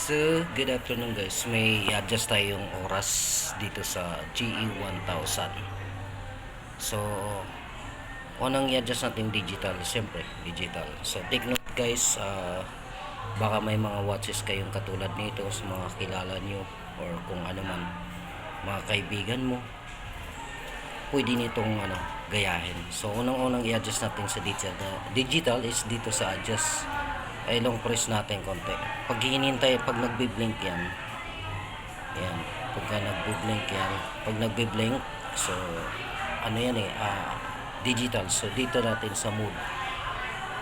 So, good afternoon guys. May i-adjust tayong oras dito sa GE1000. So, unang i-adjust natin digital. Siyempre, digital. So, take note guys, baka may mga watches kayong katulad nito sa mga kilala nyo or kung ano man, mga kaibigan mo. Pwede nitong gayahin. So, unang-unang i-adjust natin sa digital. Digital is dito sa adjust. Ay long press natin konti. Pag hinihintay, pag nagbi-blink yan. Yan. Pagka nagbi-blink yan. Pag nagbi-blink, so ano yan digital. So dito natin sa mode.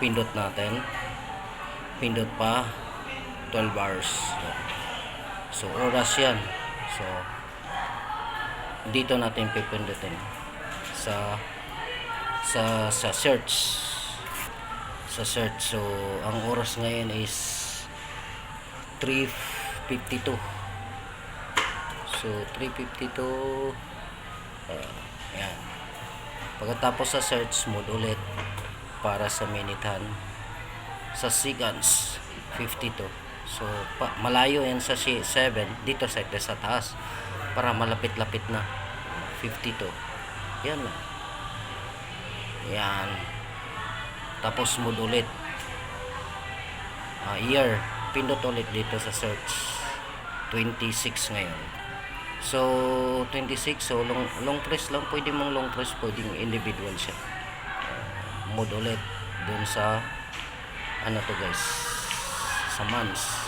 Pindot natin. Pindot pa 12 hours. So oras yan. So dito natin pipindutin sa search. So ang oras ngayon is 3:52. So 3:52. Yan. Pagkatapos sa search mode ulit para sa minute hand, sa seconds 52. So malayo yan sa 7 dito sa taas para malapit-lapit na 52. Yan. Yan. Tapos mode ulit. Year. Pindot ulit dito sa search. 26 ngayon. So, 26. So, long press lang. Pwede mong long press. Pwedeng individual siya. Mode ulit. Dun sa to guys. Sa months.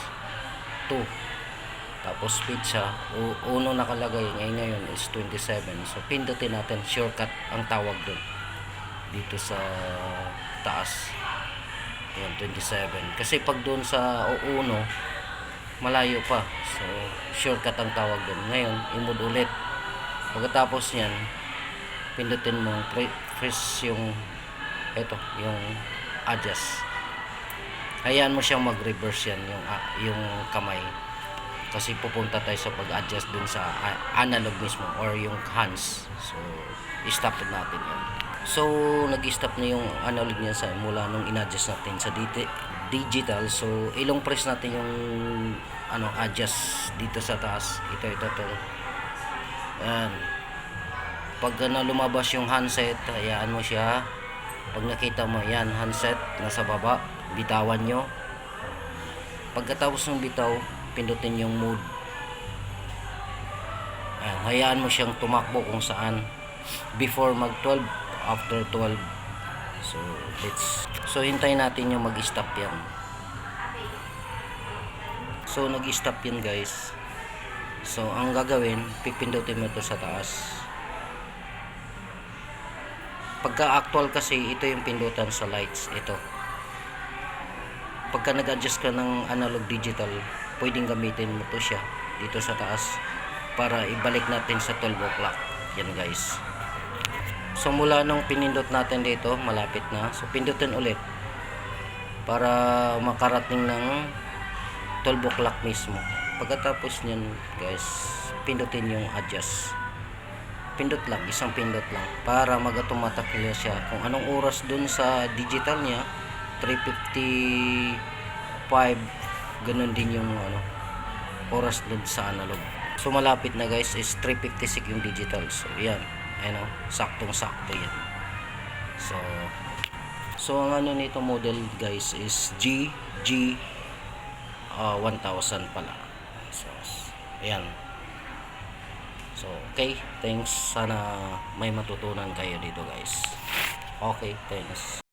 2. Tapos speed siya. Uno nakalagay. Ngayon is 27. So, pindutin natin. Shortcut ang tawag dun. Dito sa taas. Yan, 27. Kasi pag doon sa uno, malayo pa. So, shortcut ang tawag doon. Ngayon, i-mode ulit. Pagkatapos yan, pindutin mo, press yung yung adjust. Hayaan mo siyang mag-reverse yan, yung kamay. Kasi pupunta tayo sa pag-adjust dun sa analog mismo or yung hands. So, i-stop natin yan. So, nag-stop na yung analog niya mula nung in-adjust natin sa digital. So, ilong press natin yung adjust dito sa taas. Ito. Ayan. Pag lumabas yung handset, hayaan mo siya. Pag nakita mo, yan, handset, nasa baba, bitawan nyo. Pagkatapos ng bitaw, pindutin yung mode. Ayan, hayaan mo siyang tumakbo kung saan. Before mag 12, after 12. So hintayin natin yung mag-stop yan. So nag-stop yan guys. So ang gagawin, pipindutin mo ito sa taas. Pagka actual kasi, ito yung pindutan sa lights. Ito. Pagka nag-adjust ka ng analog digital, pwedeng gamitin mo to siya dito sa taas para ibalik natin sa 12 o'clock. Yan guys. So mula nung pinindot natin dito, malapit na. So pindutin ulit para makarating ng 12 o'clock mismo. Pagkatapos nyan guys, pindutin yung adjust. Pindot lang, isang pindot lang para mag-automatic siya kung anong oras dun sa digital niya. 3:55, ganun din yung oras dun sa analog. So malapit na guys, is 3:56 yung digital. So yan, saktong-sakto yan. So ang nito model guys is GG 1000 pala. So ayan. So okay, thanks. Sana may matutunan kayo dito guys. Okay, thanks.